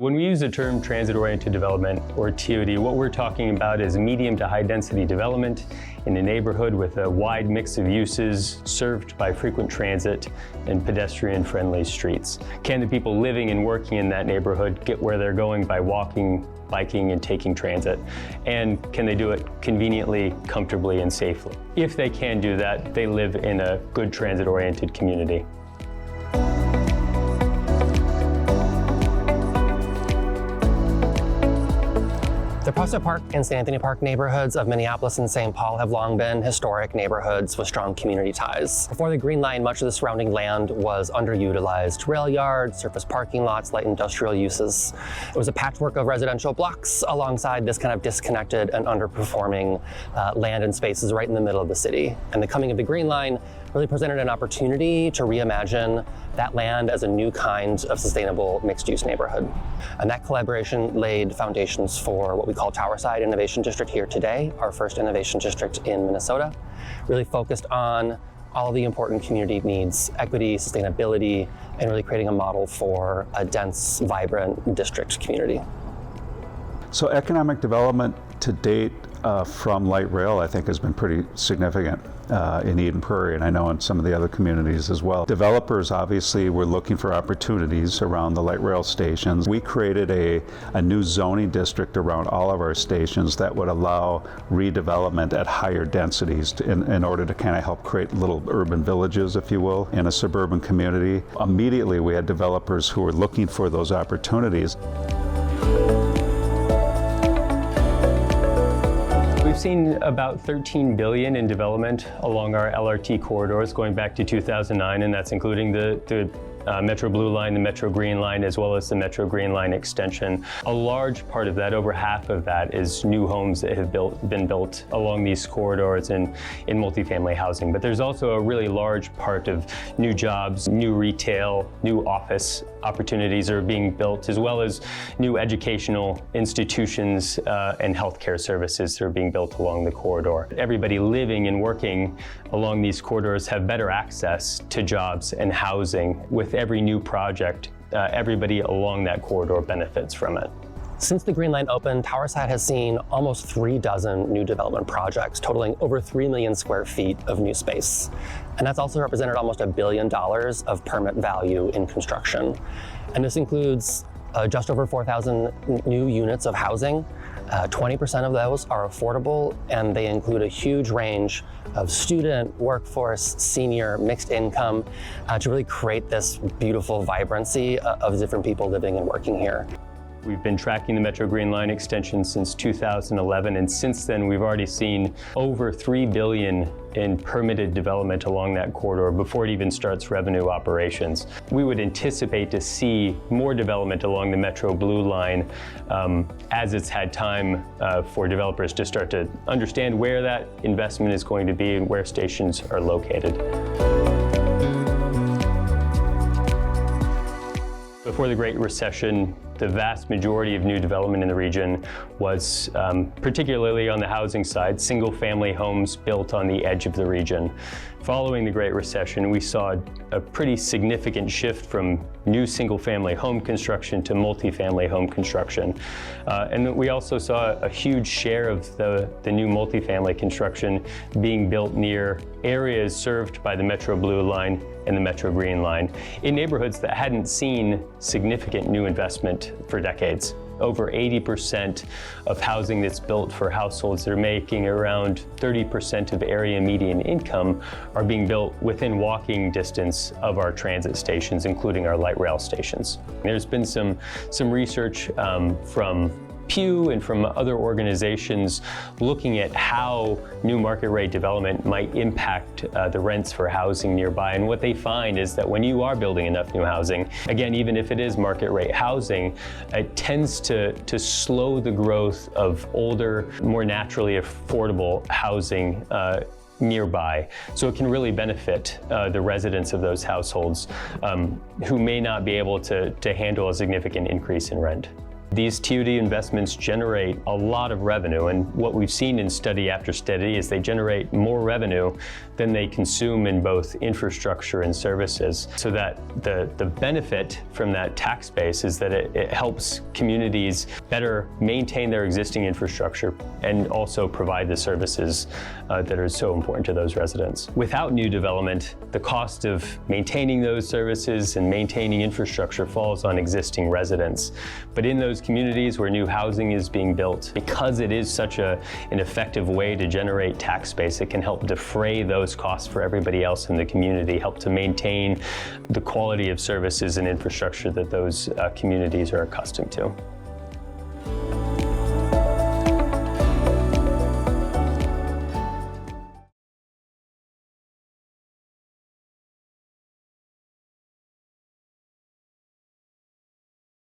When we use the term transit-oriented development, or TOD, what we're talking about is medium to high density development in a neighborhood with a wide mix of uses served by frequent transit and pedestrian-friendly streets. Can the people living and working in that neighborhood get where they're going by walking, biking, and taking transit? And can they do it conveniently, comfortably, and safely? If they can do that, they live in a good transit-oriented community. The Prospect Park and St. Anthony Park neighborhoods of Minneapolis and St. Paul have long been historic neighborhoods with strong community ties. Before the Green Line, much of the surrounding land was underutilized. Rail yards, surface parking lots, light industrial uses. It was a patchwork of residential blocks alongside this kind of disconnected and underperforming land and spaces right in the middle of the city. And the coming of the Green Line really presented an opportunity to reimagine that land as a new kind of sustainable mixed-use neighborhood. And that collaboration laid foundations for what we call Towerside Innovation District here today, our first innovation district in Minnesota, really focused on all the important community needs, equity, sustainability, and really creating a model for a dense, vibrant district community. So economic development to date from light rail, I think, has been pretty significant in Eden Prairie, and I know in some of the other communities as well. Developers obviously were looking for opportunities around the light rail stations. We created a new zoning district around all of our stations that would allow redevelopment at higher densities in order to kind of help create little urban villages, if you will, in a suburban community. Immediately we had developers who were looking for those opportunities. We've seen about $13 billion in development along our LRT corridors going back to 2009, and that's including the Metro Blue Line, the Metro Green Line, as well as the Metro Green Line extension. A large part of that, over half of that, is new homes that have been built along these corridors and in multifamily housing. But there's also a really large part of new jobs, new retail, new office opportunities are being built, as well as new educational institutions and healthcare services that are being built along the corridor. Everybody living and working along these corridors have better access to jobs and housing. With every new project, everybody along that corridor benefits from it. Since the Green Line opened, Towerside has seen almost 36 new development projects, totaling over 3 million square feet of new space. And that's also represented almost $1 billion of permit value in construction. And this includes just over 4,000 new units of housing. 20% of those are affordable, and they include a huge range of student, workforce, senior, mixed income, to really create this beautiful vibrancy of different people living and working here. We've been tracking the Metro Green Line extension since 2011, and since then we've already seen over $3 billion in permitted development along that corridor before it even starts revenue operations. We would anticipate to see more development along the Metro Blue Line as it's had time for developers to start to understand where that investment is going to be and where stations are located. Before the Great Recession, the vast majority of new development in the region was, particularly on the housing side, single-family homes built on the edge of the region. Following the Great Recession, we saw a pretty significant shift from new single-family home construction to multifamily home construction. And we also saw a huge share of the new multifamily construction being built near areas served by the Metro Blue Line and the Metro Green Line in neighborhoods that hadn't seen significant new investment for decades. Over 80% of housing that's built for households that are making around 30% of area median income are being built within walking distance of our transit stations, including our light rail stations. There's been some research from Pew and from other organizations looking at how new market rate development might impact the rents for housing nearby. And what they find is that when you are building enough new housing, again, even if it is market rate housing, it tends to slow the growth of older, more naturally affordable housing nearby. So it can really benefit the residents of those households who may not be able to handle a significant increase in rent. These TOD investments generate a lot of revenue, and what we've seen in study after study is they generate more revenue than they consume in both infrastructure and services. So that the benefit from that tax base is that it helps communities better maintain their existing infrastructure and also provide the services that are so important to those residents. Without new development, the cost of maintaining those services and maintaining infrastructure falls on existing residents. But in those communities where new housing is being built, because it is such an effective way to generate tax base, it can help defray those costs for everybody else in the community, help to maintain the quality of services and infrastructure that those communities are accustomed to.